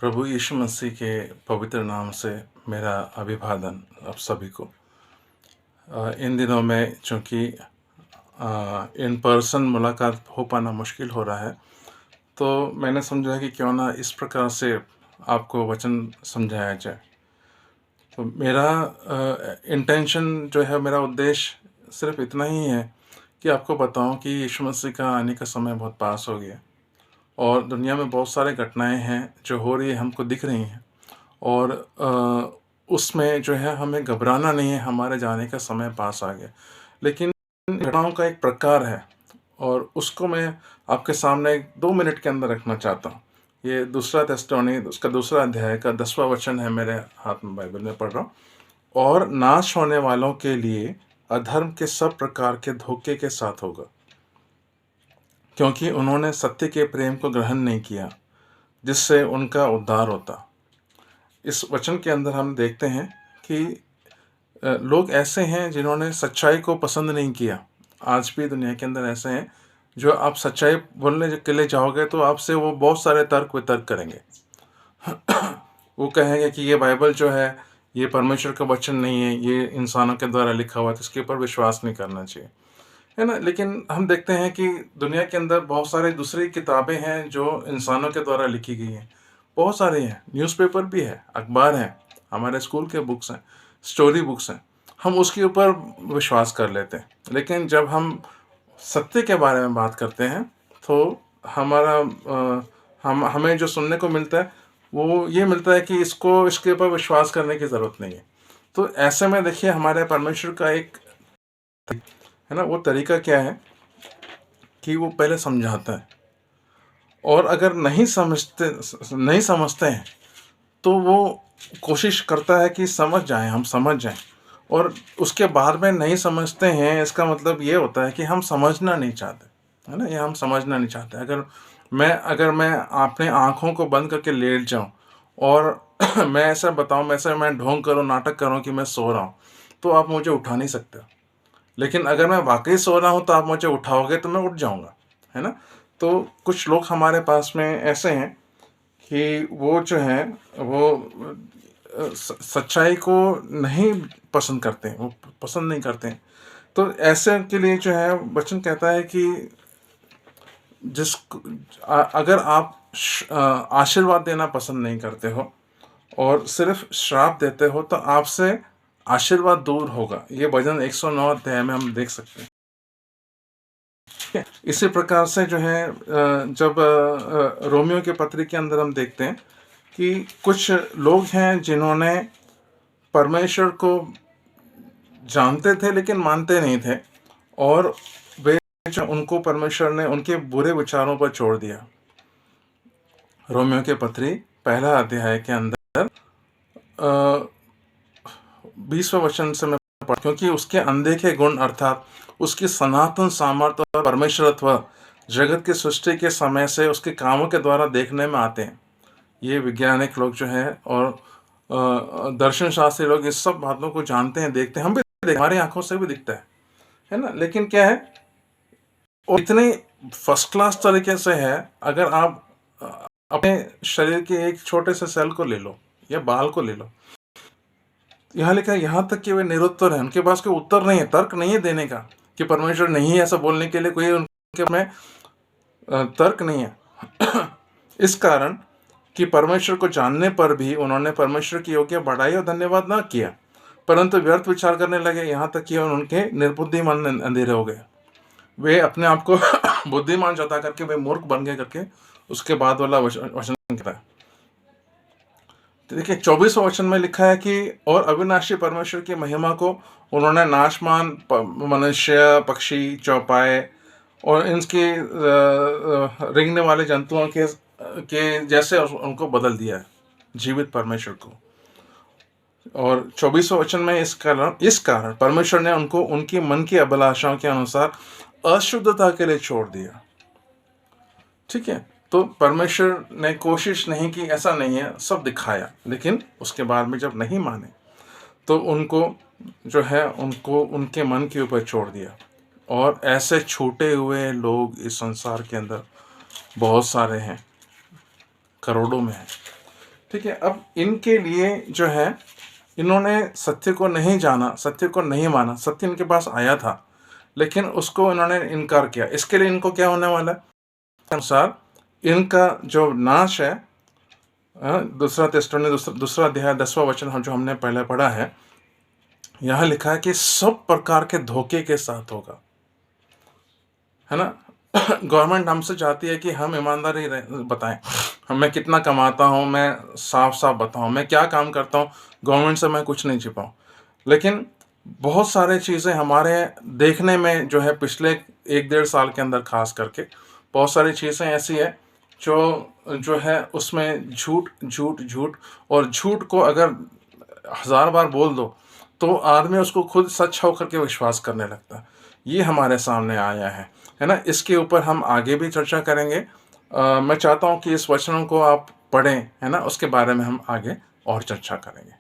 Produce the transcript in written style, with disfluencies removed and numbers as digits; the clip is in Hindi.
प्रभु यीशु मसीह के पवित्र नाम से मेरा अभिवादन आप सभी को। इन दिनों में चूँकि इन पर्सन मुलाकात हो पाना मुश्किल हो रहा है, तो मैंने समझा कि क्यों ना इस प्रकार से आपको वचन समझाया जाए। तो मेरा इंटेंशन जो है, मेरा उद्देश्य सिर्फ इतना ही है कि आपको बताऊं कि यीशु मसीह का आने का समय बहुत पास हो गया और दुनिया में बहुत सारे घटनाएं हैं जो हो रही है, हमको दिख रही हैं। और उसमें जो है हमें घबराना नहीं है, हमारे जाने का समय पास आ गया। लेकिन घटनाओं का एक प्रकार है और उसको मैं आपके सामने 2 मिनट के अंदर रखना चाहता हूँ। ये दूसरा थिस्सलुनीकि उसका दूसरा अध्याय का 10वां वचन है, मेरे हाथ में बाइबल में पढ़ रहा हूँ। और नाश होने वालों के लिए अधर्म के सब प्रकार के धोखे के साथ होगा, क्योंकि उन्होंने सत्य के प्रेम को ग्रहण नहीं किया जिससे उनका उद्धार होता। इस वचन के अंदर हम देखते हैं कि लोग ऐसे हैं जिन्होंने सच्चाई को पसंद नहीं किया। आज भी दुनिया के अंदर ऐसे हैं जो आप सच्चाई बोलने के लिए जाओगे तो आपसे वो बहुत सारे तर्क वितर्क करेंगे। वो कहेंगे कि ये बाइबल जो है ये परमेश्वर का वचन नहीं है, ये इंसानों के द्वारा लिखा हुआ है, तो इसके ऊपर विश्वास नहीं करना चाहिए, है ना। लेकिन हम देखते हैं कि दुनिया के अंदर बहुत सारी दूसरी किताबें हैं जो इंसानों के द्वारा लिखी गई हैं। बहुत सारी हैं, न्यूज़पेपर भी है, अखबार हैं, हमारे स्कूल के बुक्स हैं, स्टोरी बुक्स हैं। हम उसके ऊपर विश्वास कर लेते हैं। लेकिन जब हम सत्य के बारे में बात करते हैं तो हमारा हमें जो सुनने को मिलता है वो ये मिलता है कि इसके ऊपर विश्वास करने की ज़रूरत नहीं है। तो ऐसे में देखिए, हमारे परमेश्वर का एक है ना, वो तरीका क्या है कि वो पहले समझाता है, और अगर नहीं समझते हैं तो वो कोशिश करता है कि हम समझ जाएं। और उसके बाद में नहीं समझते हैं, इसका मतलब ये होता है कि हम समझना नहीं चाहते, है ना। ये हम समझना नहीं चाहते। अगर मैं अपने आँखों को बंद करके लेट जाऊं और मैं ऐसा बताऊं, मैं ढोंग करूं, नाटक करूं कि मैं सो रहा हूं, तो आप मुझे उठा नहीं सकते। लेकिन अगर मैं वाकई सो रहा हूँ तो आप मुझे उठाओगे तो मैं उठ जाऊंगा, है ना। तो कुछ लोग हमारे पास में ऐसे हैं कि वो जो है वो सच्चाई को नहीं पसंद करते हैं, वो पसंद नहीं करते हैं। तो ऐसे के लिए जो है वचन कहता है कि अगर आप आशीर्वाद देना पसंद नहीं करते हो और सिर्फ श्राप देते हो तो आपसे आशीर्वाद दूर होगा। ये भजन 109 अध्याय में हम देख सकते हैं। इसी प्रकार से जो है जब रोमियो के पत्री के अंदर हम देखते हैं कि कुछ लोग हैं जिन्होंने परमेश्वर को जानते थे लेकिन मानते नहीं थे, और वे उनको परमेश्वर ने उनके बुरे विचारों पर छोड़ दिया। रोमियो के पत्री पहला अध्याय के अंदर 20वें वचन से मैं क्योंकि उसके अनदेखे गुण अर्थात उसकी सनातन सामर्थ्य और परमेश्वरत्व जगत की सृष्टि के समय से उसके कामों के द्वारा देखने में आते हैं। ये वैज्ञानिक लोग जो है और दर्शन शास्त्री लोग इस सब बातों को जानते हैं, देखते हैं, हम भी हमारी आंखों से भी दिखता है ना। लेकिन क्या है, और इतने फर्स्ट क्लास तरीके से है, अगर आप अपने शरीर के एक छोटे से सेल को ले लो या बाल को ले लो, यहाँ लिखा है यहाँ तक कि वे निरुत्तर हैं, उनके पास कोई उत्तर नहीं है, तर्क नहीं है देने का कि परमेश्वर नहीं है, ऐसा बोलने के लिए कोई उनके में तर्क नहीं है। इस कारण कि परमेश्वर को जानने पर भी उन्होंने परमेश्वर की योग्य बढ़ाई और धन्यवाद ना किया, परंतु व्यर्थ विचार करने लगे, यहाँ तक कि उनके निर्बुद्धिमान अंधेरे हो गए। वे अपने आप को बुद्धिमान जता करके वे मूर्ख बन गए करके उसके बाद वाला वचन कहता है। देखिए 24वें वचन में लिखा है कि और अविनाशी परमेश्वर की महिमा को उन्होंने नाशमान मनुष्य, पक्षी, चौपाए और इनके रेंगने वाले जंतुओं के जैसे उनको बदल दिया है, जीवित परमेश्वर को। और 24वें वचन में इस कारण परमेश्वर ने उनको उनकी मन की अभिलाषाओं के अनुसार अशुद्धता के लिए छोड़ दिया। ठीक है, तो परमेश्वर ने कोशिश नहीं की, ऐसा नहीं है, सब दिखाया, लेकिन उसके बाद में जब नहीं माने तो उनको जो है उनको उनके मन के ऊपर छोड़ दिया। और ऐसे छूटे हुए लोग इस संसार के अंदर बहुत सारे हैं, करोड़ों में हैं। ठीक है, अब इनके लिए जो है, इन्होंने सत्य को नहीं जाना, सत्य को नहीं माना, सत्य इनके पास आया था लेकिन उसको इन्होंने इनकार किया। इसके लिए इनको क्या होने वाला है? अनुसार इनका जो नाश है, दूसरा थिस्सलुनीके दूसरा अध्याय 10वां वचन हम जो हमने पहले पढ़ा है, यहाँ लिखा है कि सब प्रकार के धोखे के साथ होगा, है ना। गवर्नमेंट हमसे चाहती है कि हम ईमानदारी बताएं, मैं कितना कमाता हूँ, मैं साफ साफ बताऊँ, मैं क्या काम करता हूँ, गवर्नमेंट से मैं कुछ नहीं छिपाऊँ। लेकिन बहुत सारे चीज़ें हमारे देखने में जो है, पिछले 1-1.5 साल के अंदर खास करके बहुत सारी चीज़ें ऐसी है जो है उसमें झूठ झूठ झूठ, और झूठ को अगर 1000 बार बोल दो तो आदमी उसको खुद सच होकर के विश्वास करने लगता है। ये हमारे सामने आया है ना। इसके ऊपर हम आगे भी चर्चा करेंगे। मैं चाहता हूँ कि इस वचनों को आप पढ़ें, है ना, उसके बारे में हम आगे और चर्चा करेंगे।